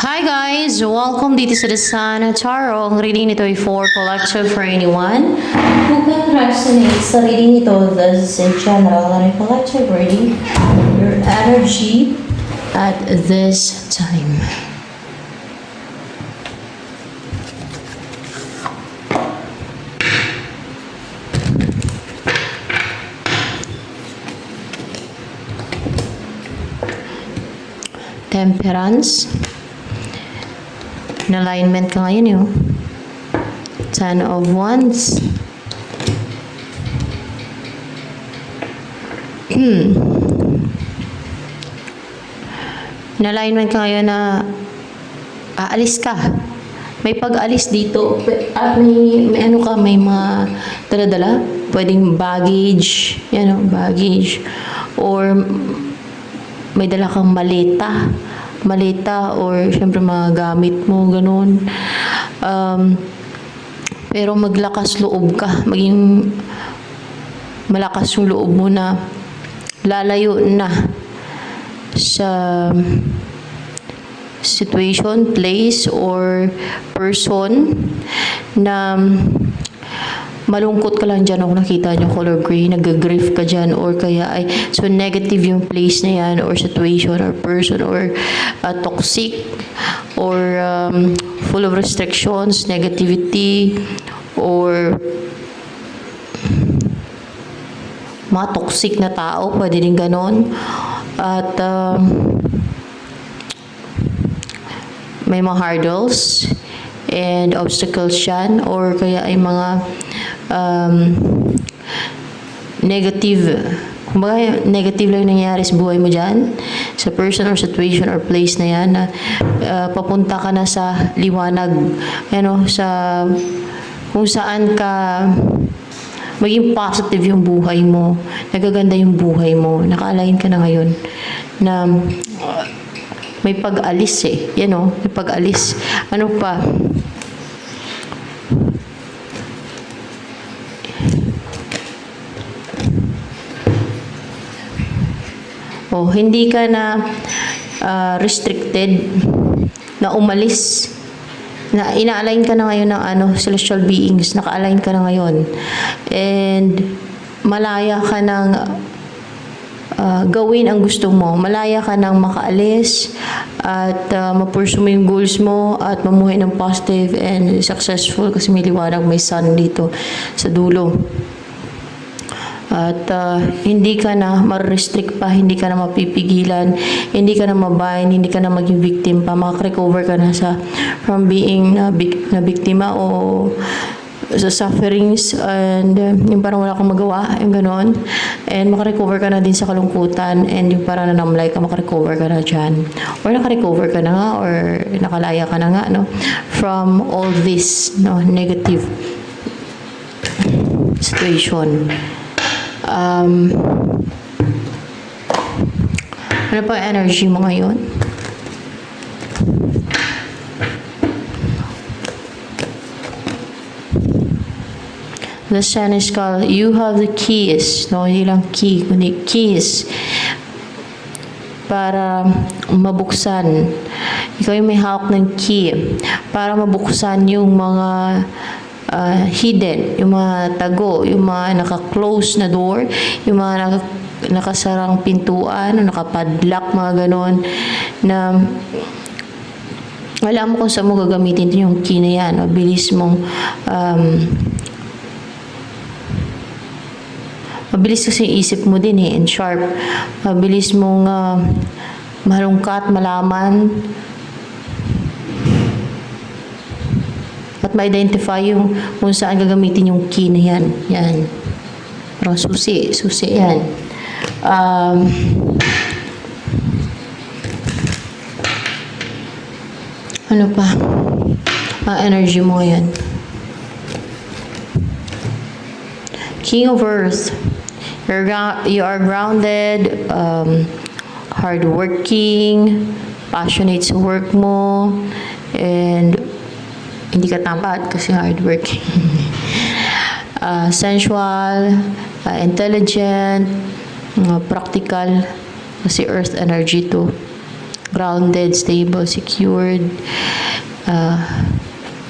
Hi guys! Welcome dito sa The Sun Tarot. Ang reading nito ay for collective for anyone who can resonate sa reading nito. This is in general and a collective reading your energy at this time. Temperance. In alignment ka ngayon yun. Ten of Wands. In alignment ka ngayon na aalis ka. May pag-alis dito. At may ano ka, may mga dala-dala. Pwedeng baggage. Baggage. Or may dala kang maleta or syempre mga gamit mo, ganun. Pero maglakas loob ka, maging malakas yung loob mo na lalayo na sa situation, place, or person na malungkot ka lang dyan. Ako nakita nyo color gray, nag-grief ka dyan, or kaya ay so negative yung place na yan, or situation, or person, or toxic, or full of restrictions, negativity, or mga toxic na tao, pwede din ganon. At may mga hurdles and obstacles yan, or kaya ay mga negative lang nangyayari sa buhay mo dyan, sa person or situation or place na yan, na papunta ka na sa liwanag, sa kung saan ka maging positive yung buhay mo, nagaganda yung buhay mo, naka-align ka na ngayon na may pag-alis may pag-alis. Ano pa? Hindi ka na restricted na umalis, na ina-align ka na ngayon ng celestial beings, naka-align ka na ngayon, and malaya ka ng gawin ang gusto mo, malaya ka ng makaalis at ma-pursue mo yung goals mo at mamuhay ng positive and successful, kasi may liwanag, may sun dito sa dulo. At hindi ka na ma-restrict pa, hindi ka na mapipigilan, hindi ka na mabind, hindi ka na maging victim pa. Maka-recover ka na from being na biktima o sa sufferings, and yung parang wala kang magawa, yung ganon. And maka-recover ka na din sa kalungkutan, and yung parang nanamlay ka, maka-recover ka na dyan. Or naka-recover ka na nga, or nakalaya ka na nga, from all this, negative situation. Ano pa energy mo ngayon? The Sun is called, you have the keys. Hindi lang key, kundi keys para mabuksan. Ikaw yung may hawak ng key para mabuksan yung mga hidden, yung mga tago, yung mga naka-close na door, yung mga nakasarang pintuan, nakapadlock, mga ganon, na alam mo kung saan mo gagamitin yung key na yan. Mabilis mong mabilis kasi yung isip mo din and sharp. Mabilis mong malungkat, malaman, at ma-identify yung kung saan gagamitin yung key na yan. Yan. Parang susi yan. Ano pa? Ang energy mo yan. King of Earth. You are grounded, hardworking, passionate sa work mo, and hindi ka tamad kasi hardworking. Sensual, intelligent, practical, kasi earth energy to. grounded, stable, secured,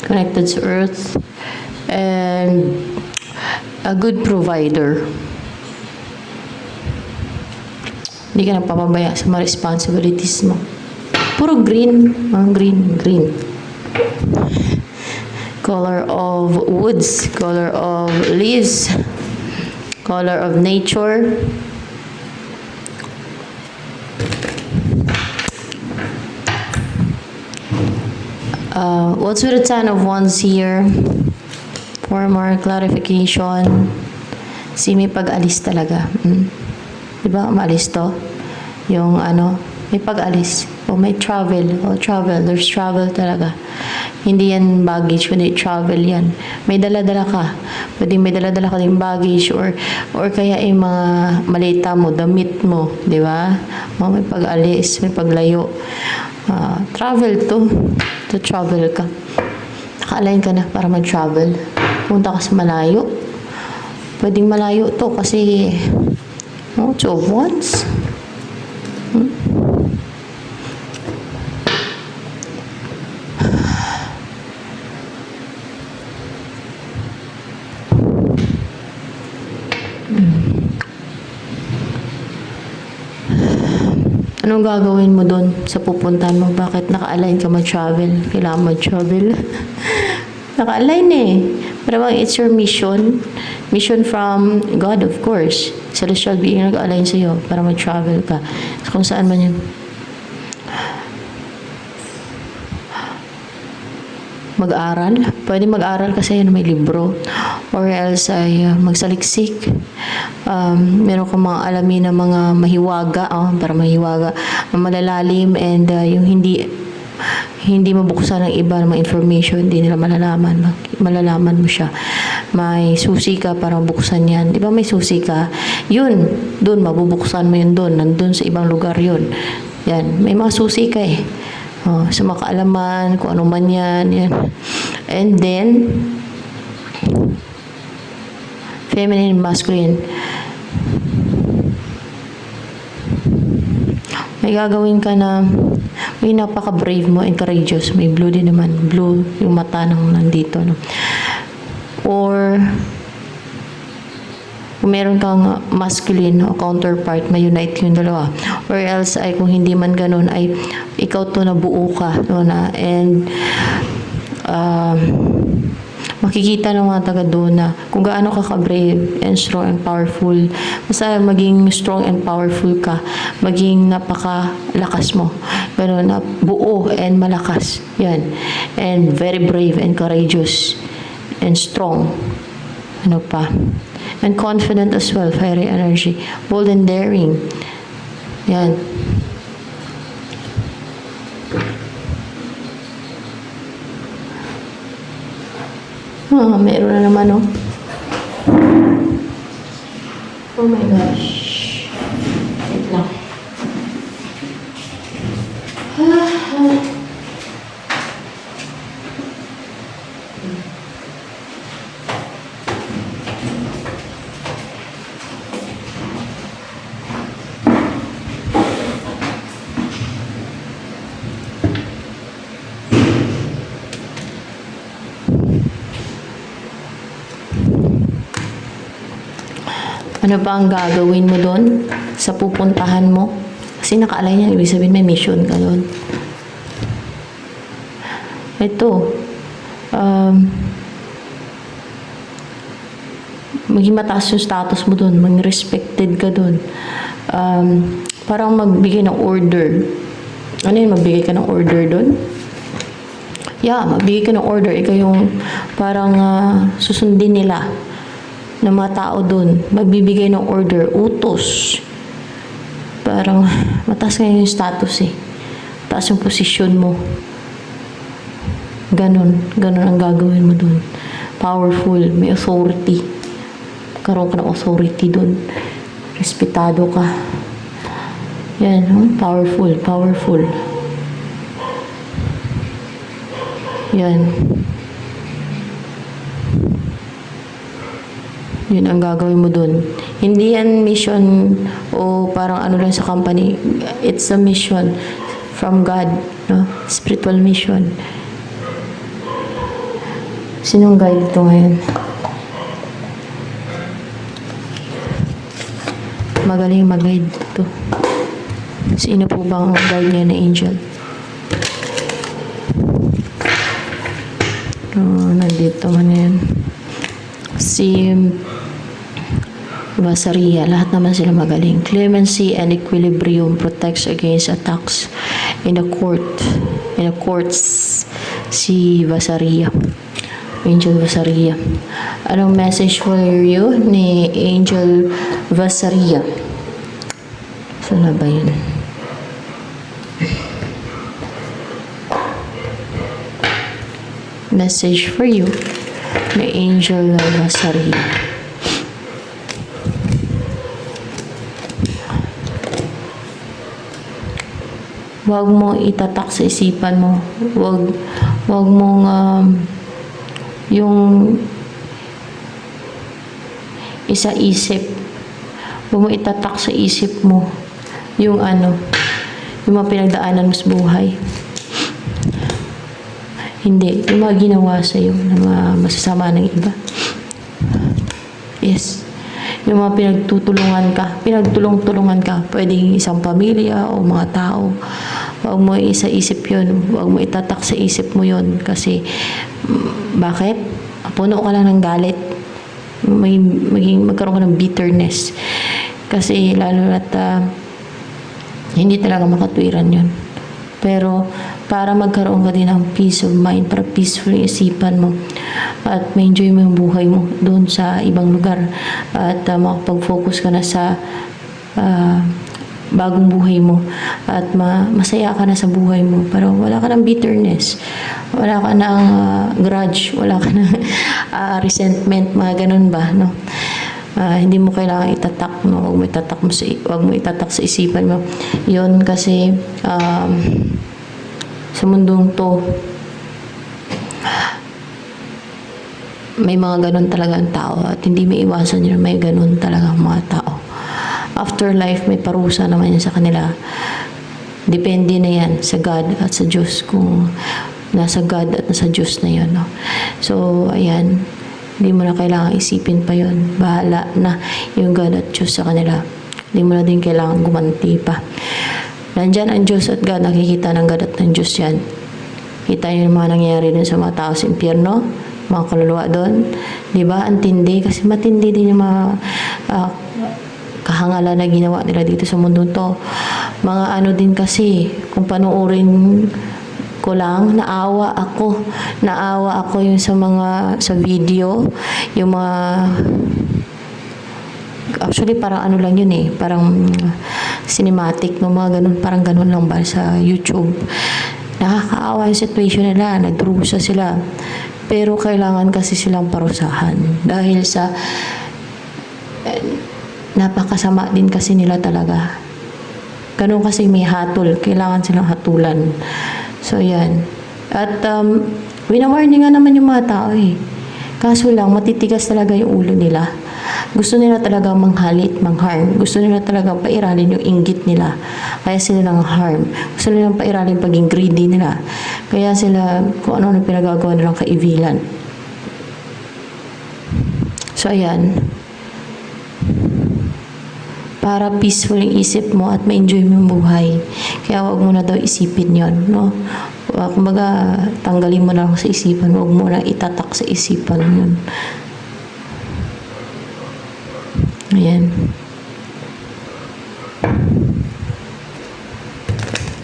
connected to earth, and a good provider. Hindi ka napapabaya sa mga responsibilities mo. Puro green. Green. Color of woods, color of leaves, color of nature. What's with the Ten of Wands here? For more clarification. May pag-alis talaga. Diba? Umalis to. Yung may pag-alis. O may travel. Travel. There's travel talaga. Hindi yan baggage, kundi travel yan. May dala-dala ka. Pwede may dala-dala ka din baggage or kaya yung mga malita mo, damit mo. Diba? May pag-alis, may paglayo. Travel to. To travel ka. Naka-align ka na para mag-travel. Punta ka sa malayo. Pwedeng malayo to kasi Two of Wands. Anong gagawin mo doon sa pupuntahan mo? Bakit naka-align ka mag-travel? Kailangan mag-travel. Naka-align eh. Pero it's your mission. Mission from God, of course. Celestial being nag-align sa'yo para mag-travel ka. So, kung saan man yun. Mag-aral. Pwede mag-aral kasi may libro. Or else ay magsaliksik. Meron kang mga alamin na mga mahiwaga. Para mahiwaga. Malalalim and yung hindi mabuksan ng iba ng mga information, hindi nila malalaman mo siya. May susi ka para mabuksan yan. Di ba may susi ka? Yun, dun, mabubuksan mo yun dun. Nandun sa ibang lugar yun. Yan, may mga susi ka eh. Sa mga kaalaman, kung ano man yan. And then, feminine and masculine. May gagawin ka na may napaka-brave mo and courageous. May blue din naman. Blue yung mata ng nandito. No? Or kung meron kang masculine o counterpart, may-unite yung dalawa. Or else ay kung hindi man ganun, ay ikaw to na buo ka. No, and makikita ng mga taga doon na kung gaano ka ka-brave and strong and powerful. Basta maging strong and powerful ka. Maging napakalakas mo. Ganun na buo and malakas. Yan. And very brave and courageous and strong. Ano pa? And confident as well. Fiery energy. Bold and daring. Yan. Meron na naman, Oh my gosh. Wait lang. Ano ba ang gagawin mo doon sa pupuntahan mo? Kasi naka-align yan, ibig sabihin may mission ka doon. Ito, maging mataas yung status mo doon, maging respected ka doon. Parang magbigay ng order. Ano yun, magbigay ka ng order doon? Yeah, magbigay ka ng order. Ikaw yung parang susundin nila ng mga tao doon, magbibigay ng order, utos. Parang mataas ngayon yung status eh. Mataas yung posisyon mo. Ganon ang gagawin mo doon. Powerful, may authority. Karoon ka ng authority doon. Respetado ka. Yan, powerful. Yan. Yun ang gagawin mo dun. Hindi yan mission o parang ano lang sa company. It's a mission. from God, no? Spiritual mission. Sinong guide ito ngayon? Magaling mag-guide ito. Sino po bang guide niya na angel? Nandito man yan. Si Vasaria, lahat naman sila magaling. Clemency and equilibrium protects against attacks in the courts. Si Vasaria. Angel Vasaria. Anong message for you ni Angel Vasaria? Saan na ba yun? Message for you ni Angel Vasaria. Huwag mo itatak sa isipan mo. Huwag mong yung isa-isip. Huwag mo itatak sa isip mo yung yung mga pinagdaanan mo sa buhay. Hindi, yung mga ginawa sa'yo na mga masasama ng iba. Yes. Yung mga pinagtulong-tulungan ka, pwedeng isang pamilya o mga tao. Huwag mo isa-isip yun. Huwag mo itatak sa isip mo yun. Kasi, bakit? Puno ka lang ng galit. Magkaroon ka ng bitterness. Kasi, lalo na't hindi talaga makatwiran yun. Pero, para magkaroon ka din ng peace of mind, para peaceful yung isipan mo at ma-enjoy mo yung buhay mo doon sa ibang lugar at makapag-focus ka na sa bagong buhay mo at masaya ka na sa buhay mo, pero wala ka ng bitterness, wala ka ng grudge, wala ka ng resentment, mga ganun ba, no? Hindi mo kailangan itatak, no? Huwag mo itatak sa isipan mo yun, kasi sa mundong to, may mga ganun talagang tao at hindi may iwasan yun, may ganun talagang mga tao. Afterlife, may parusa naman yan sa kanila. Depende na yan sa God at sa Diyos, kung nasa God at nasa Diyos na yun, no? So, ayan, hindi mo na kailangan isipin pa yun. Bahala na yung God at Diyos sa kanila. Hindi mo na din kailangan gumanti pa. Nandyan ang Diyos at God, nakikita ng God at ng Diyos yan. Kita niyo yung mga nangyayari dun sa mga tao sa impyerno, mga kaluluwa doon. Diba? Ang tindi, kasi matindi din yung mga kahangalan na ginawa nila dito sa mundo to. Mga din kasi, kung panuorin ko lang, naawa ako yung sa video, yung mga actually parang lang yun parang cinematic, no, mga ganun, parang ganun lang ba sa YouTube. Nakakaawa yung situation nila, nagdurusa sila, pero kailangan kasi silang parusahan dahil sa napakasama din kasi nila talaga. Ganun kasi may hatol, kailangan silang hatulan. So yan, at winawarning nga naman yung mga tao kaso lang matitigas talaga yung ulo nila. Gusto nila talaga manghalit, mangharm. Gusto nila talaga pairalin yung inggit nila. Kaya sila lang harm. Gusto nila pairalin paging greedy nila. Kaya sila, kung ano pinagagawa nilang kaibilan. So, ayan. Para peaceful yung isip mo at ma-enjoy mo yung buhay. Kaya wag mo na daw isipin yon, no? Kumbaga, tanggalin mo na lang sa isipan. Wag mo na itatak sa isipan mo yun. Ayan.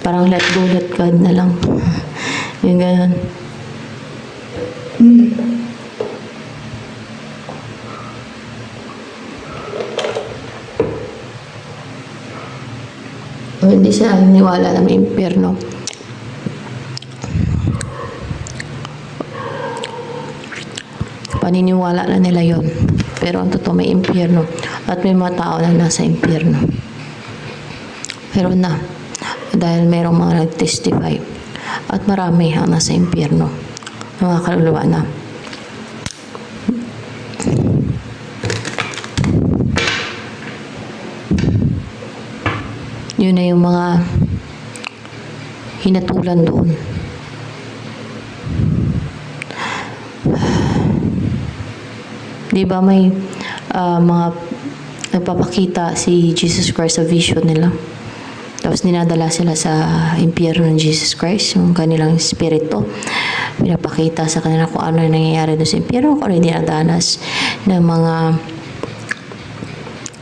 Parang let go, let God na lang. Yung ganun. Hindi sila naniwala na may impyerno. Paniniwala na nila yon. Pero ang totoo, may impyerno. At may mga tao na nasa impyerno. Pero dahil mayroong mga nag-testify. At marami ang nasa impyerno. Mga kaluluwa na. Yun na yung mga hinatulan doon. Di ba may mga nagpapakita si Jesus Christ sa vision nila. Tapos dinadala sila sa impyerno ng Jesus Christ, yung kanilang spirito. Pinapakita sa kanila kung ano yung nangyayari doon sa impyerno, kung ano yung dinadanas ng mga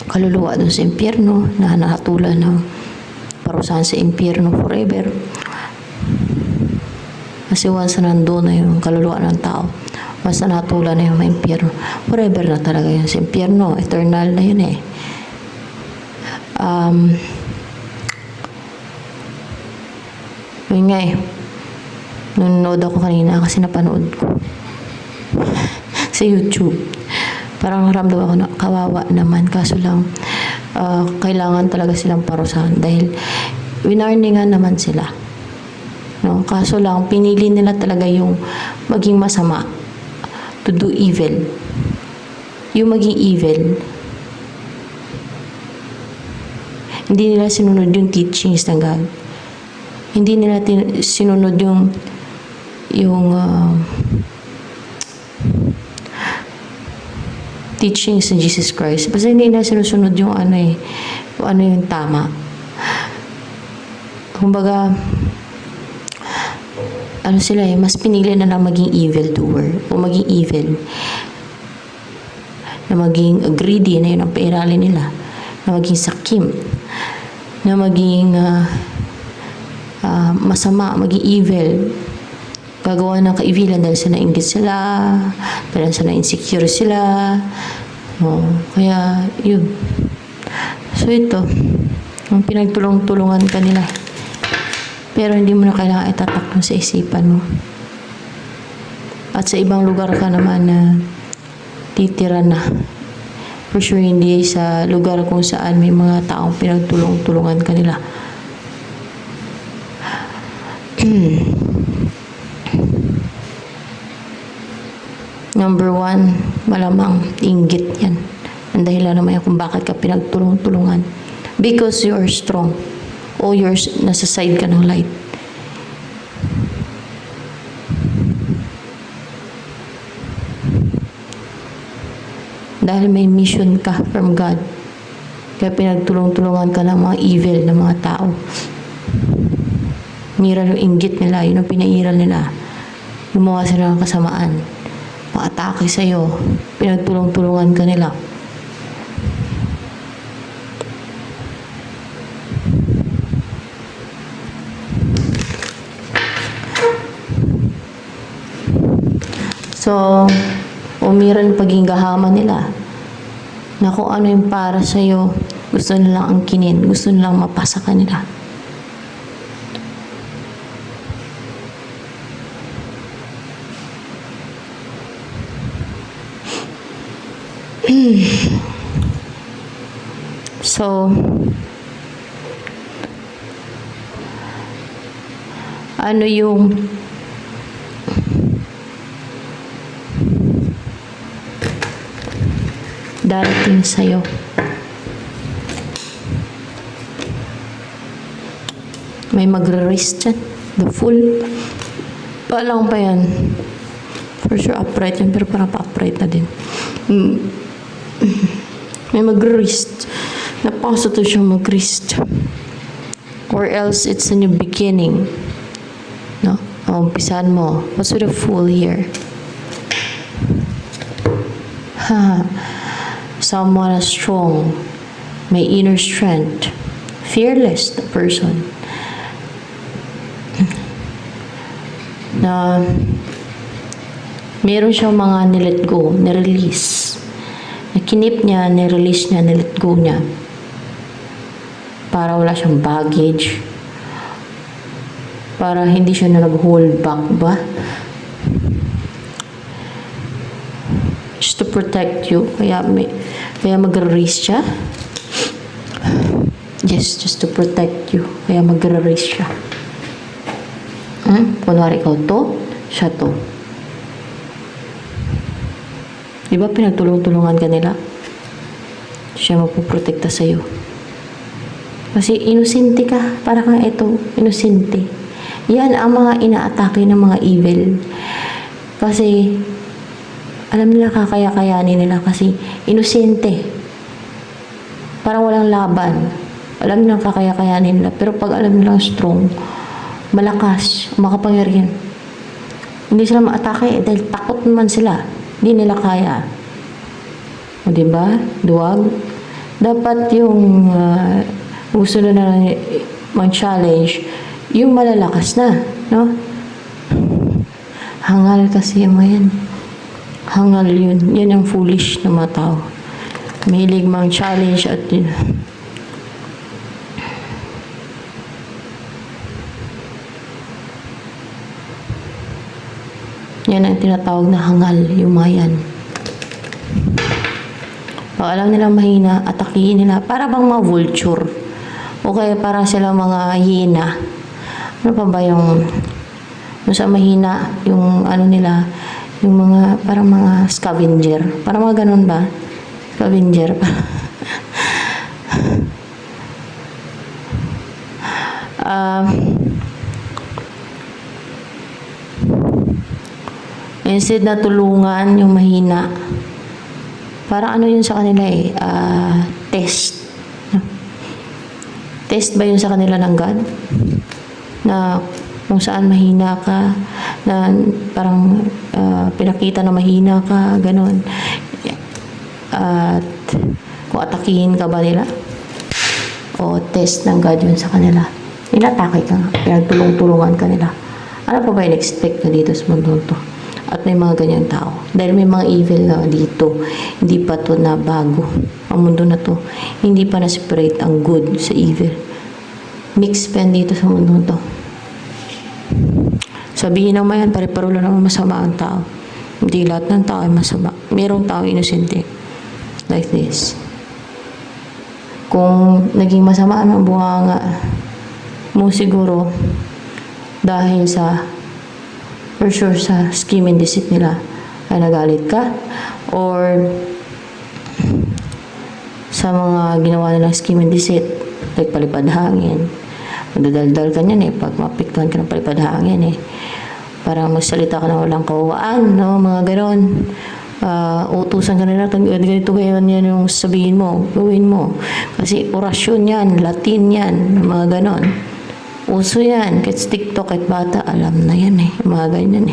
kaluluwa doon sa impyerno na nakatulan ng parusahan sa impyerno forever. Kasi once na nandun na yung kaluluwa ng tao, once na natulan na yung impyerno, forever na talaga yun sa impyerno. Eternal na yun eh. Yun nga eh. Nanonood ako kanina kasi napanood ko sa YouTube. Parang naramdaman ako na kawawa naman. Kaso lang, kailangan talaga silang parusahan dahil winarningan naman sila. No? Kaso lang, pinili nila talaga yung maging masama, to do evil. Yung maging evil. Hindi nila sinunod yung teachings ng God. Hindi nila sinunod yung teachings ng Jesus Christ. Basta hindi nila sinusunod yung ano yung tama. Kumbaga, sila mas pinili na lang maging evil doer o maging evil. Na maging greedy, na yun ang pairali nila. Na maging sakim. Na maging masama, maging evil. Gagawa ng kaibilan dahil sa nainggit sila, dahil sa na-insecure sila. Kaya, yun. So, ito. Ang pinagtulong-tulungan kanila. Pero hindi mo na kailangan itatak sa isipan mo. At sa ibang lugar ka naman na titira na. For sure, hindi sa lugar kung saan may mga taong pinagtulong-tulungan kanila. Number 1, malamang inggit yan. Ang dahilan naman yan kung bakit ka pinagtulong-tulungan. Because you are strong. O nasa side ka ng light. Dahil may mission ka from God. Kaya pinagtulong-tulungan ka ng mga evil na mga tao. Miral yung inggit nila, yun ang pinairal nila. Gumawa sila ng kasamaan. Atake sa'yo, pinagtulong-tulungan ka nila. So, umiral paging gahaman nila na kung ano yung para sa'yo, gusto nilang angkinin, gusto nilang mapasa ka nila. So, ano yung darating sa'yo? May magre-raise dyan. The Fool. Palang pa yan. For sure, upright yan. Pero parang pa-upright na din. May mag-raise. Napasok to siya mag-raise. Or else, it's a new beginning. No? Umpisan mo. What's with the Fool here? Someone strong, may inner strength, fearless person, na meron siyang mga nilet go, nirelease. Nakinip niya, nirelease niya, nilet go niya. Para wala siyang baggage. Para hindi siya na nag-hold back ba? Just to protect you. Kaya mag-release siya. Yes, just to protect you. Kaya mag-release siya. Kunwari ikaw to, siya to. Diba pinagtulong-tulungan ka nila? Siya mapuprotekta sa'yo. Kasi inosente ka. Para kang ito, inosente. Yan ang mga inaatake ng mga evil. Kasi, alam nila kakaya-kayanin nila kasi inosente. Parang walang laban. Alam nila kakaya-kayanin nila. Pero pag alam nilang strong, malakas, makapangyarihan, hindi sila maatake dahil takot naman sila. Hindi nila kaya. O diba? Duwag. Dapat yung gusto na mag-challenge, yung malalakas na, no? Hangal kasi yung mga yan. Hangal yun. Yan ang foolish na mga tao. Mahilig mag-challenge at yun. Yan ang tinatawag na hangal, yung mga yan. Pag alam nila mahina, atakihin nila. Para bang mga vulture. O kaya para sila mga hyena. Ano pa ba yung sa mahina, yung ano nila, yung mga, parang mga scavenger. Parang mga ganun ba? Scavenger. Instead na tulungan yung mahina, parang ano yun sa kanila test. Test ba yun sa kanila ng God? Na kung saan mahina ka, na parang pinakita na mahina ka, ganun. At kung atakihin ka ba nila? O test ng God yun sa kanila. Inatake ka nga, pinagtulong-tulungan ka nila. Ano pa ba in-expect na dito sa mundo to? At may mga ganyang tao. Dahil may mga evil na dito, hindi pa to na bago. Ang mundo na to, hindi pa na-separate ang good sa evil. Mixed pen dito sa mundo to. Sabihin naman yan, pare-paro lang naman masama ang tao. Hindi lahat ng tao ay masama. Mayroong tao inosente. Like this. Kung naging masama ang bunganga mo siguro dahil sa for sure sa scheme and deceit nila ay nagalit ka or sa mga ginawa nilang scheme and deceit like palipad hangin. Magdadaldal ka niyan pag mapiktuhan ka ng palipad hangin parang magsalita ka na walang kawaan, no? Mga ganon. Utusan ka nila, ganito ganyan yan yung sabihin mo, gawin mo. Kasi orasyon yan, Latin yan, mga ganon. Uso yan, kahit TikTok, kahit bata, alam na yan mga ganyan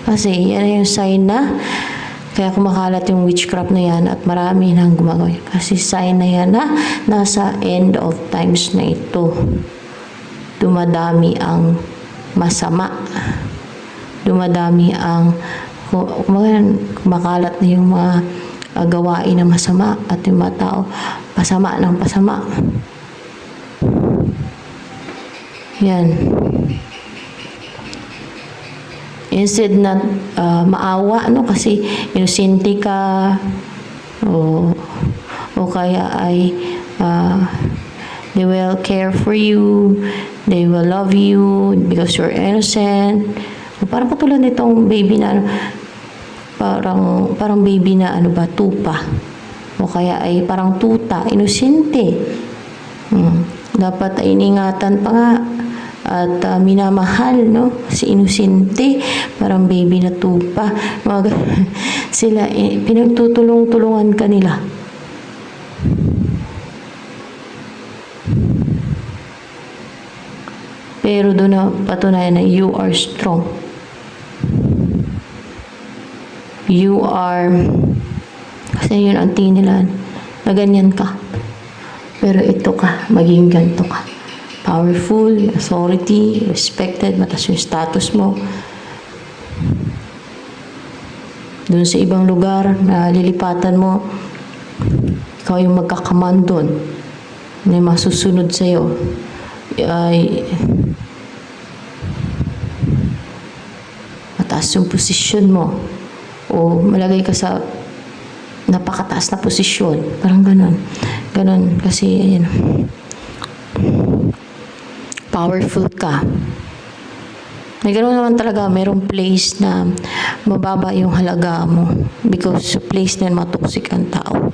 Kasi yan yung sign na, kaya kumakalat yung witchcraft na yan at marami nang gumagawa. Kasi sign na yan na nasa end of times na ito. Dumadami ang masama. Dumadami ang kumakalat na yung mga gawain na masama at yung mga tao pasama ng pasama. Yan. Instead na maawa, kasi inosente ka o kaya ay they will care for you, they will love you because you're innocent. Parang katulad nitong baby na parang baby na tupa. O kaya ay parang tuta, inosente. Dapat ay iningatan pa nga at minamahal, si inosente, parang baby na tupa. Sila, pinagtutulong-tulungan ka nila. Pero doon na patunayan na you are strong. You are, kasi yun ang tingin nila, na ganyan ka. Pero ito ka, maging ganito ka. Powerful, authority, respected, mataas yung status mo. Doon sa ibang lugar na lilipatan mo, ikaw yung magkakaman doon. May masusunod sa'yo. Ay mataas yung posisyon mo o malagay ka sa napakataas na posisyon. Parang ganon. Ganon kasi ayan, powerful ka. May gano'n naman talaga, mayroong place na mababa yung halaga mo because sa place na matoxic ang tao.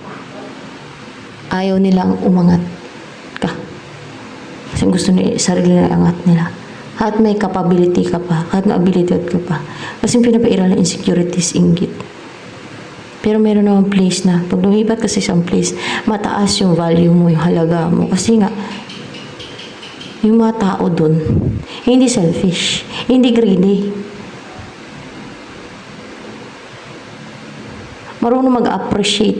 Ayaw nilang umangat ka. Kasi gusto nila sarili na angat nila. Kahit may capability ka pa, kahit may ability ka pa. Kasi pinapairal ng insecurities, inggit. Pero meron namang place na, pag lumipat ka sa isang place, mataas yung value mo, yung halaga mo. Kasi nga, yung mga tao dun, hindi selfish, hindi greedy. Marunong mag-appreciate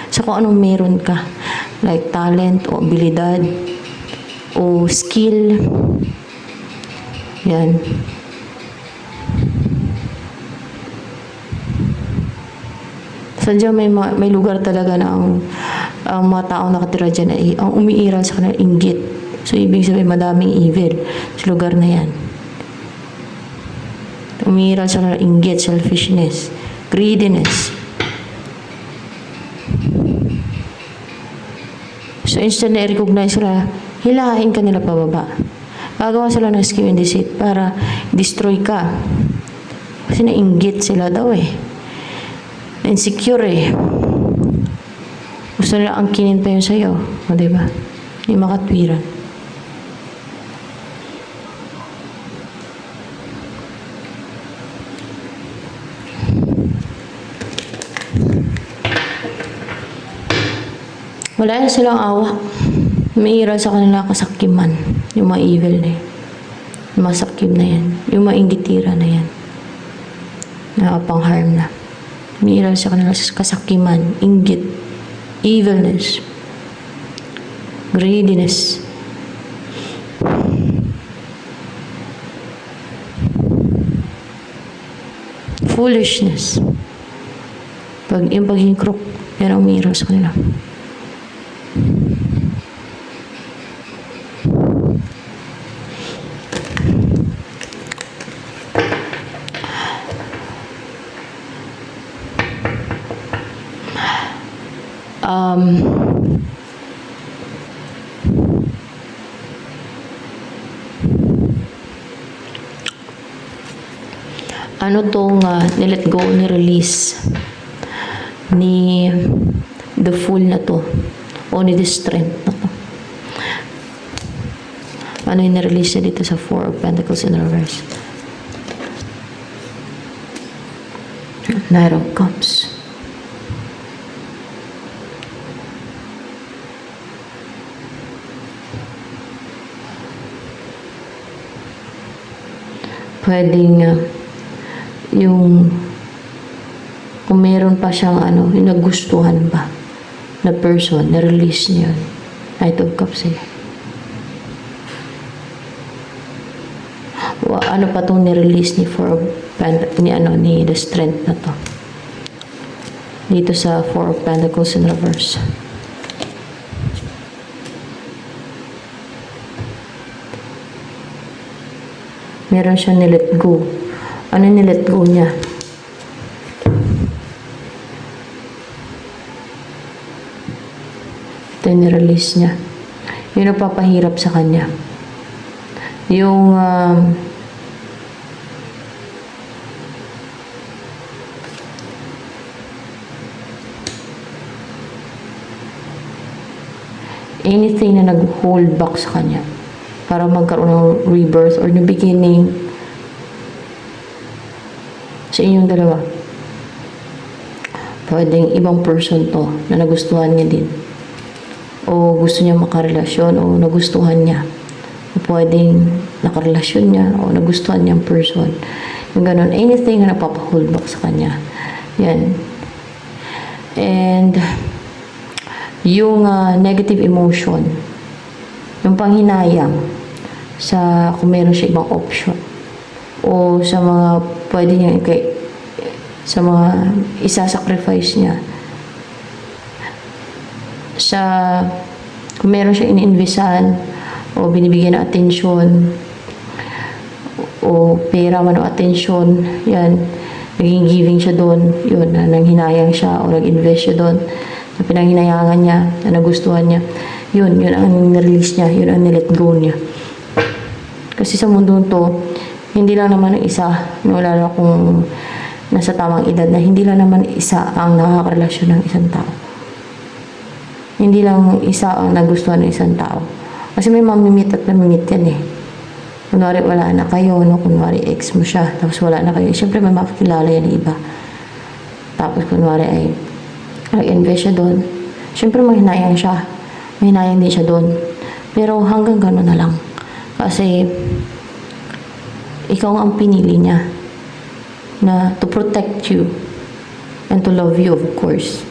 sa kung anong meron ka. Like talent o abilidad o skill. Yan. Sadya may lugar talaga na ang mga taong nakatira dyan ay ang umiiral sa kanila inggit. So, ibig sabihin madaming evil sa lugar na yan. Umiiral sa kanila inggit, selfishness, greediness. So, instant na-recognize sila, hilahain ka nila pababa. Gagawa sila ng scheme and deceit para destroy ka. Kasi nainggit sila daw eh. Insecure eh. Gusto nila angkinin pa yun sa'yo. O, diba? Hindi makatwiran. Wala na silang awa. Umiiral sa kanila kasakiman. Yung mga evil na yan. Yung mga sakim na yan. Yung mga inggitira na yan. Nakapang-harm na. Umiiral sa kanila kasakiman, inggit, evilness, greediness. Foolishness. Yung pagiging crook, yan ang umiiral sa kanila. Ano tong nilet go, ni-release ni the Fool na to o ni the Strength na to. Ano yung ni-release niya dito sa Four of Pentacles in reverse? Knight of Cups. Pwedeng yung kung meron pa siyang yung nagustuhan ba na person, na-release niya yun. Knight of Cups eh. Ano pa itong ni-release ni ni the Strength na to. Dito sa Four of Pentacles in reverse. Meron siya ni-let go. Ano ni-let go niya? Ito yung ni-release niya. Yung napapahirap sa kanya. Yung anything na nag-hold back sa kanya para magkaroon ng rebirth or new beginning sa inyong dalawa. Pwedeng ibang person to na nagustuhan niya din o gusto niya makarelasyon o nagustuhan niya. O pwedeng nakarelasyon niya o nagustuhan niyang person. Yung ganun, anything na napapahold back sa kanya. Yan. And yung negative emotion, yung panghinayang sa kung meron siya ibang option o sa mga pwede niya sa mga isa-sacrifice niya sa kung meron siya ininvesan o binibigyan ng atensyon o pera man o atensyon, yan, naging giving siya doon, yun, nanghinayang siya o nag-invest siya doon na pinanghinayangan niya, na nagustuhan niya, yun ang nirelease niya, yun ang nilet go niya. Kasi sa mundo to, hindi lang naman isa, lalo kung nasa tamang edad na, hindi lang naman isa ang nakakarelasyon ng isang tao. Hindi lang isa ang nagustuhan ng isang tao Kasi may mamimit at namimit yan eh. Kunwari wala na kayo, no? Kunwari ex mo siya, tapos wala na kayo. Siyempre may makakilala yan ng iba. Tapos kunwari ay nag-invest siya doon. Siyempre mahinayang siya. Mahinayang din siya doon. Pero hanggang gano'n na lang. Kasi ikaw ang pinili niya na to protect you and to love you, of course.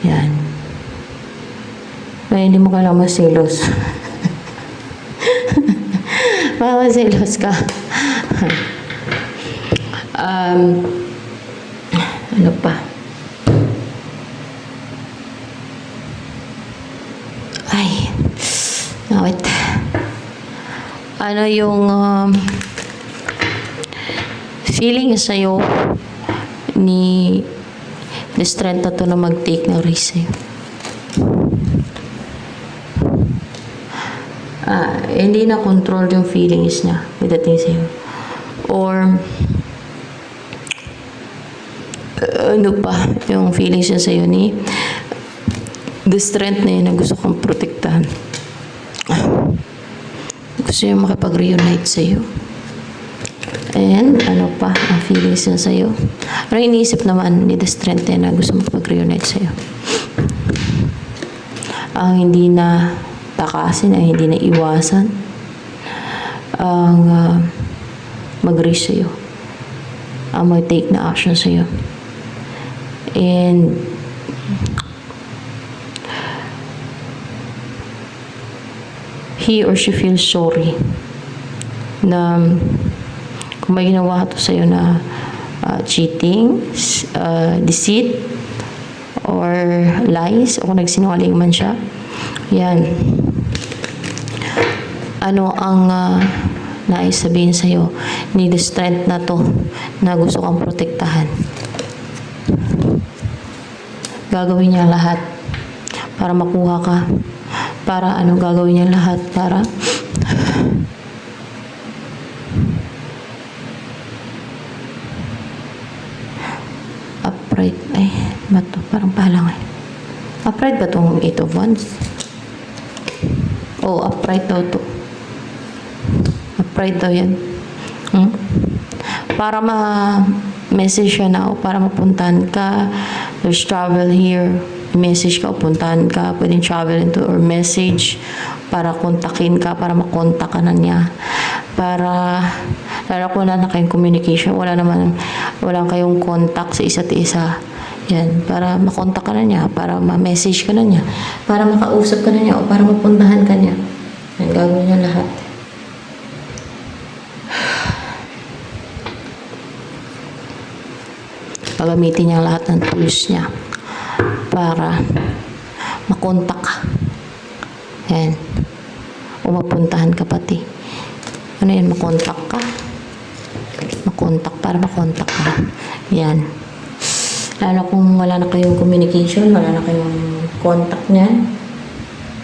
Yan. Kaya hindi mo kailangan maselos. Baka maselos ka. Ano pa? Ay. Wait. Ano yung feeling sa'yo ni strength na to na mag-take ng risk sa'yo? Hindi na control yung feelings niya pagdating sa'yo. Or ano pa yung feelings niya sa'yo ni the strength na yun na gusto kong protektahan. Gusto niya makipag-reunite sa'yo. And ano pa ang feelings niya sa'yo? Ano iniisip naman ni the strength na gusto makipag-reunite sa'yo? Ang hindi na takasin ay hindi na iwasan ang mag-risk sa'yo. Ang mag-take na action sa'yo. And he or she feels sorry na kung may ginawa to sa'yo na cheating, deceit, or lies, o kung nagsinungaling man siya. Yan. Ano ang nais sabihin sa'yo ni the strength na to na gusto kang protektahan? Gagawin niya lahat para makuha ka. Para gagawin niya lahat para upright. Ay, bato. Parang palang eh. Upright ba itong 8 of Wands? Oh, upright daw to. Upright daw yan. Para ma-message siya na o para mapuntahan ka. There's travel here. Message ka o puntahan ka. Pwedeng travel into or message para kontakin ka, para makontak ka na niya. Para lalo kung wala na kayong communication, walang kayong contact sa isa't isa. Yan, para makontak ka na niya, para ma-message ka na niya, para makausap ka na niya, o para mapuntahan ka niya. Yan, gagawin niya lahat. Pagamitin niya lahat ng tools niya para makontak ka. Yan. O mapuntahan ka pati. Ano yan, makontak ka? Makontak, para makontak ka. Yan. Lalo kung wala na kayong communication, wala na kayong contact niyan.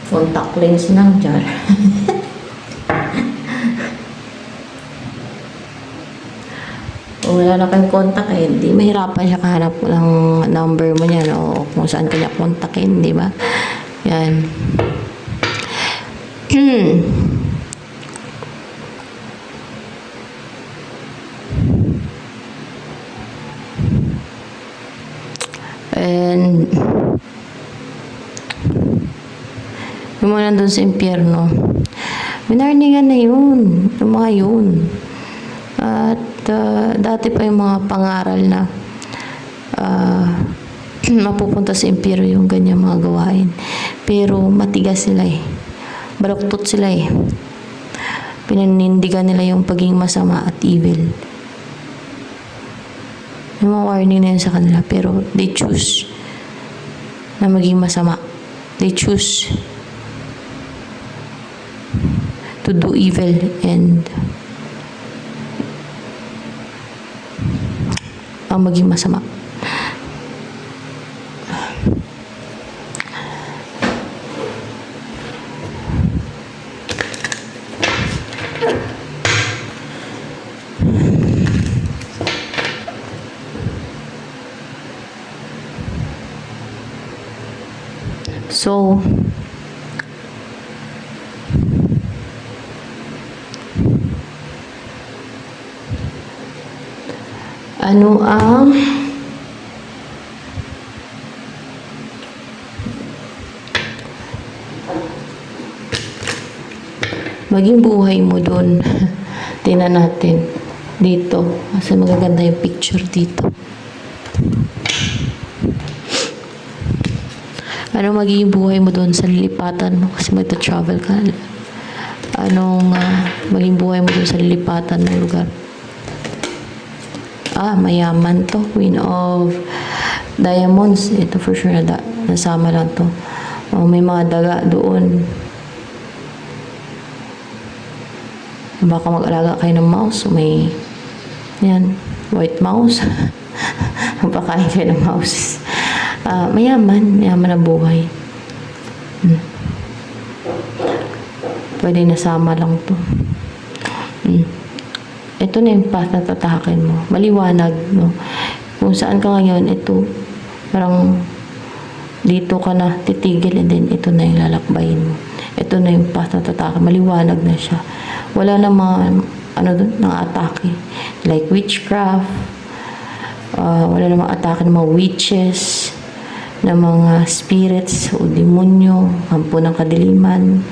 Contact lens lang dyan. Kung wala na kayong contact di mahirapan siya kahanap ng number mo niyan o kung saan kanya kontakin, di ba? Yan. And yung mga nandun sa impyerno, binarningan na yun, yung mga yun. At dati pa yung mga pangaral na mapupunta sa impyerno yung ganyang mga gawain. Pero matigas sila eh. Baluktot sila eh. Pinanindigan nila yung pagiging masama at evil. Yung mga warning na yun sa kanila, pero they choose na maging masama. They choose to do evil and ang maging masama. So, Ano ang maging buhay mo doon? Tingnan natin. Dito. Kasi magaganda yung picture dito. Ano magiging buhay mo doon sa lilipatan mo? Kasi magta-travel ka. Anong maging buhay mo doon sa lilipatan ng lugar? Mayaman to. Queen of Diamonds. Ito for sure nasama lang to. May mga daga doon. Baka mag-alaga kayo ng mouse. May yan, white mouse. Magpakain kayo ng mouse. Mayaman na buhay. Pwede nasama lang to. Ito na yung path na tatahakin mo. Maliwanag, no? Kung saan ka ngayon, ito, parang dito ka na titigil and then ito na yung lalakbayin mo. Ito na yung path na tatahakin. Maliwanag na siya. Wala na mga, mga atake. Like witchcraft. Wala na mga atake ng mga witches, ng mga spirits o demonyo, kampo ng kadiliman.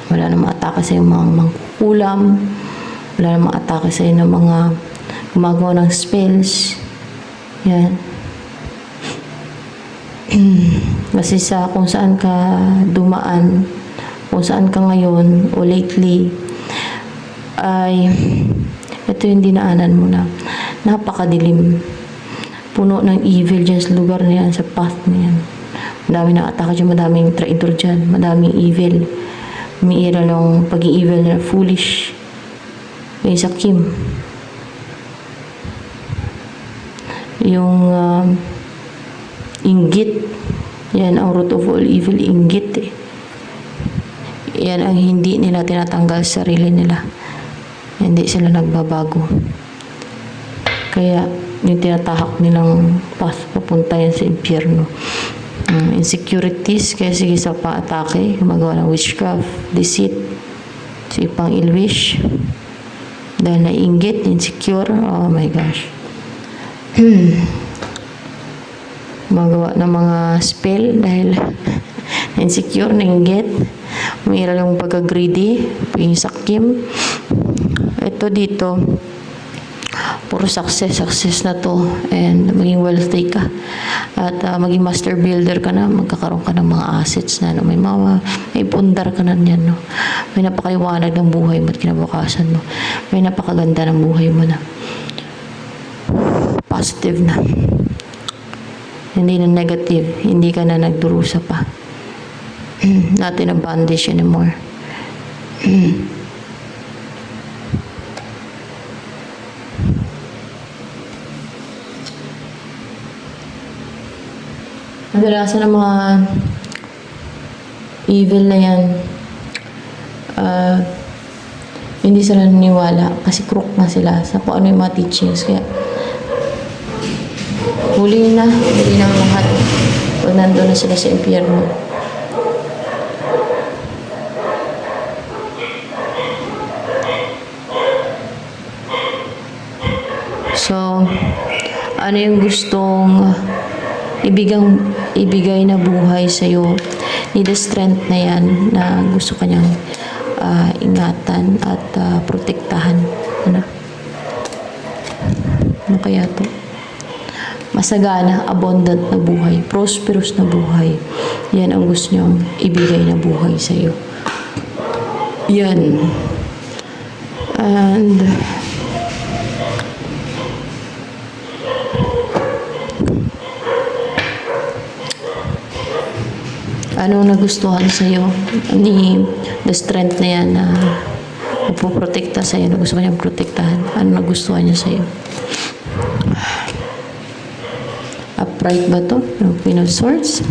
Wala na mga atake sa mga mangkukulam. Wala na mga atake sa ng mga gumagawa ng spells. Yan. Kasi sa kung saan ka dumaan, kung saan ka ngayon o lately, ay ito yung dinaanan mo na napakadilim. Puno ng evil dyan sa lugar na yan, sa path na yan. Madami na atake dyan, madaming traitor dyan, madaming evil. Umiira ng pag-i-evil na foolish. May sakim. Yung inggit. Yan ang root of all evil, inggit eh. Yan ang hindi nila tinatanggal sa sarili nila. Hindi sila nagbabago. Kaya yung tinatahak nilang path papunta yan sa impyerno. Insecurities, kaya sige sa pa-atake, gumagawa ng witchcraft, deceit, sige pang ilwish, dahil naiinggit, insecure, oh my gosh. Gumagawa ng mga spell dahil insecure, nainggit, umiira yung pagka-greedy, yung sakim. Ito dito, puro success na to, and maging wealthy ka at maging master builder ka na, magkakaroon ka ng mga assets na, no? May pundar ka na yan, no? May napakaliwanag ng buhay mo at kinabukasan mo, may napakaganda ng buhay mo na positive na, hindi na negative, hindi ka na nagdurusa pa. Not in a bondage anymore. Kadalasan ng mga evil na yan, hindi sila naniwala kasi crook na sila sa kung ano yung mga teachings. Kaya huli na ang lahat pag nandun na sila sa impyerno. So, ano yung gustong ibigay na buhay sa'yo? Need the strength na yan na gusto kanyang ingatan at protektahan. Ano kaya to? Masagana, abundant na buhay, prosperous na buhay. Yan ang gusto niyang ibigay na buhay sa'yo. Yan. And ano nagustuhan sa'yo ni the strength na yan na magpoprotekta sa'yo, na gusto kanyang protektahan? Ano nagustuhan niya sa'yo? Upright ba to? Yung Queen of Swords?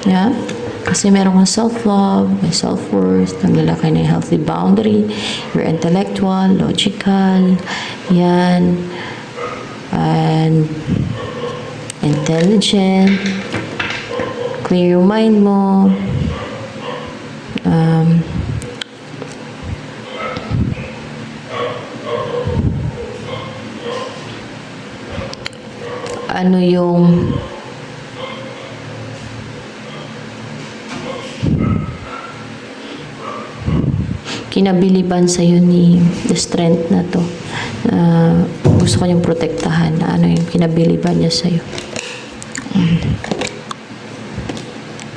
Yeah? Kasi meron kang self-love, may self-worth, naglalakay na healthy boundary, you're intellectual, logical, yan, and intelligent, clear yung mind mo, ano yung kinabiliban sa'yo ni the strength na to, na gusto ko niyang protektahan, na ano yung kinabiliban niya sa'yo.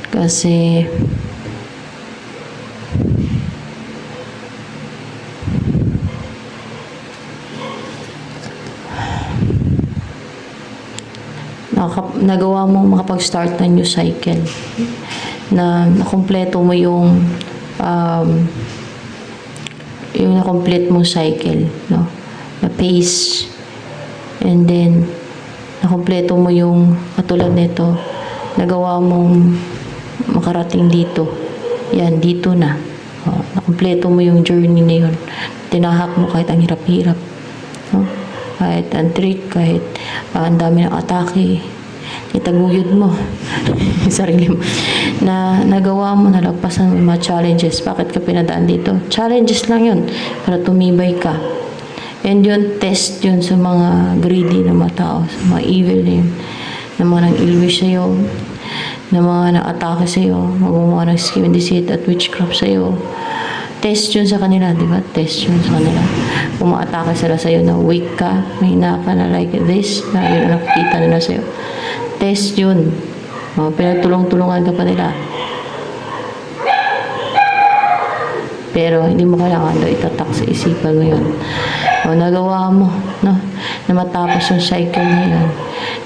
Kasi nagawa mo makapag-start ng new cycle, na nakumpleto mo yung na-complete mo cycle, no? Na pace. And then, nakumpleto mo yung katulad nito, nagawa mong makarating dito. Yan, dito na. Nakumpleto mo yung journey na yun. Tinahak mo kahit ang hirap-hirap. No? Kahit ang trick, kahit ang dami ng atake, itaguyod mo yung sarili mo, na nagawa mo, nalagpasan mo yung mga challenges. Bakit ka pinadaan dito? Challenges lang yun para tumibay ka. And yun, test yun sa mga greedy na mga tao, sa mga evil na yun, na mga nang-ilwish sa'yo, na mga nang-atake sa'yo, magawa ng scheme, deceit at witchcraft sa'yo. Test yun sa kanila, di ba? Test yun sa kanila. Kung ma-atake sila sa'yo na weak ka, mahina ka na like this, na yun ang nakikita nila sa'yo. Test yun. Pinagtulong-tulungan ka pa nila. Pero hindi mo kailangan daw itatak sa isipan mo yun. Nagawa mo, no? Na matapos yung cycle na yun,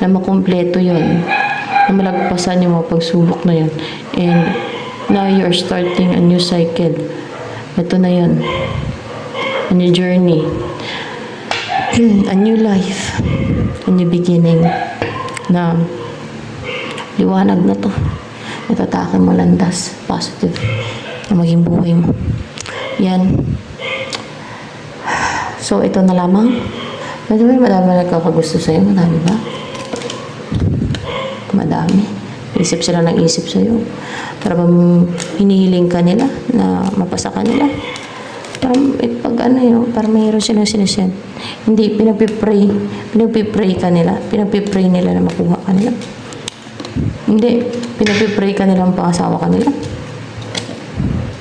na makumpleto yun, na malagpasan yung mga pagsubok na yun. And now you're starting a new cycle. Ito na yun. A new journey. A new life. A new beginning. Na liwanag na to. Itatake mo landas. Positive. Na maging buhay mo. Yan. So, ito na lamang. Madami nagkakagusto sa'yo. Madami ba? Madami. Isip sila ng isip sa'yo. Para bang hinihiling ka nila na mapasa ka nila. Para pag ano yun, para mayroon silang sinesend. Hindi, pinagpipray. Pinagpipray ka nila. Pinagpipray nila na makuha ka nila. Hindi, pinagpipray ka nila ang pangasawa ka nila.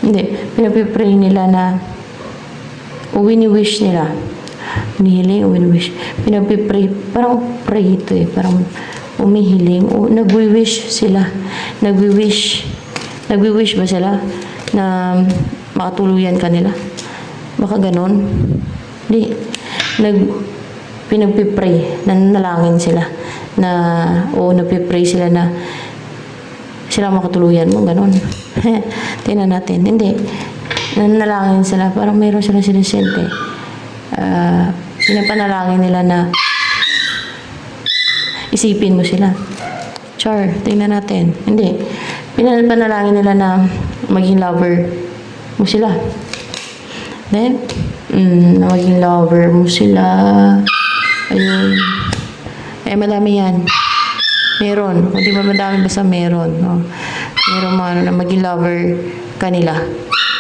Hindi, pinagpipray nila na wini-wish nila. Hinihiling, wini-wish. Pinagpipray, parang pray ito eh. Parang umihiling. O, nagwi-wish sila. Nagwi-wish. Nagwi-wish ba sila na makatuluyan ka nila? Baka ganun. Hindi. Pinagpipray. Nanalangin sila. O nagpipray sila na sila makatuluyan mo. Ganun. Tingnan natin. Hindi. Nanalangin sila. Parang mayroon silang sinisente. Pinapanalangin nila na isipin mo sila. Char, tingnan natin. Hindi. Pinapanalangin nila na maging lover mo sila. Then, na maging lover mo sila. Ayun. Madami yan. Meron. Hindi ba madami, basta meron. No? Meron mga na maging lover kanila.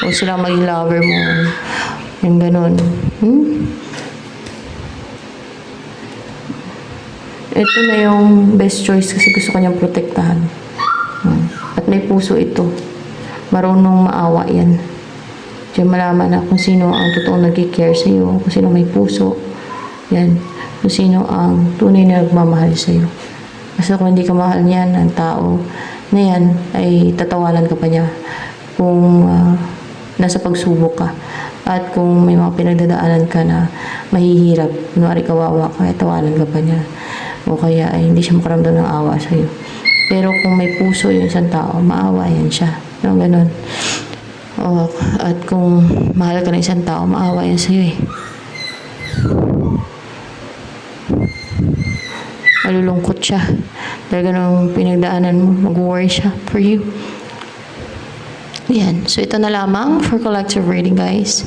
O sila maging lover mo. Yung ganun. Ito na yung best choice kasi gusto kanyang protektahan. At may puso ito. Marunong maawa yan. Diyan malaman na kung sino ang totoong nag-care sa iyo, kung sino may puso. Yan. Kung sino ang tunay na nagmamahal sa iyo. Kasi kung hindi ka mahal niyan, ang tao na yan, ay tatawanan ka pa niya kung nasa pagsubok ka. At kung may mga pinagdadaanan ka na mahihirap, kunwari kawawa ka, ay tawanan ka pa niya. O kaya ay hindi siya makaramdam ng awa sa iyo. Pero kung may puso yung isang tao, maawa yan siya. No, ganun. At kung mahal ka ng isang tao, maawa yan sa iyo eh. Malulungkot siya. Dahil ganun pinagdaanan mo, mag-worry siya for you. Yan. So, ito na lamang for collective reading, guys.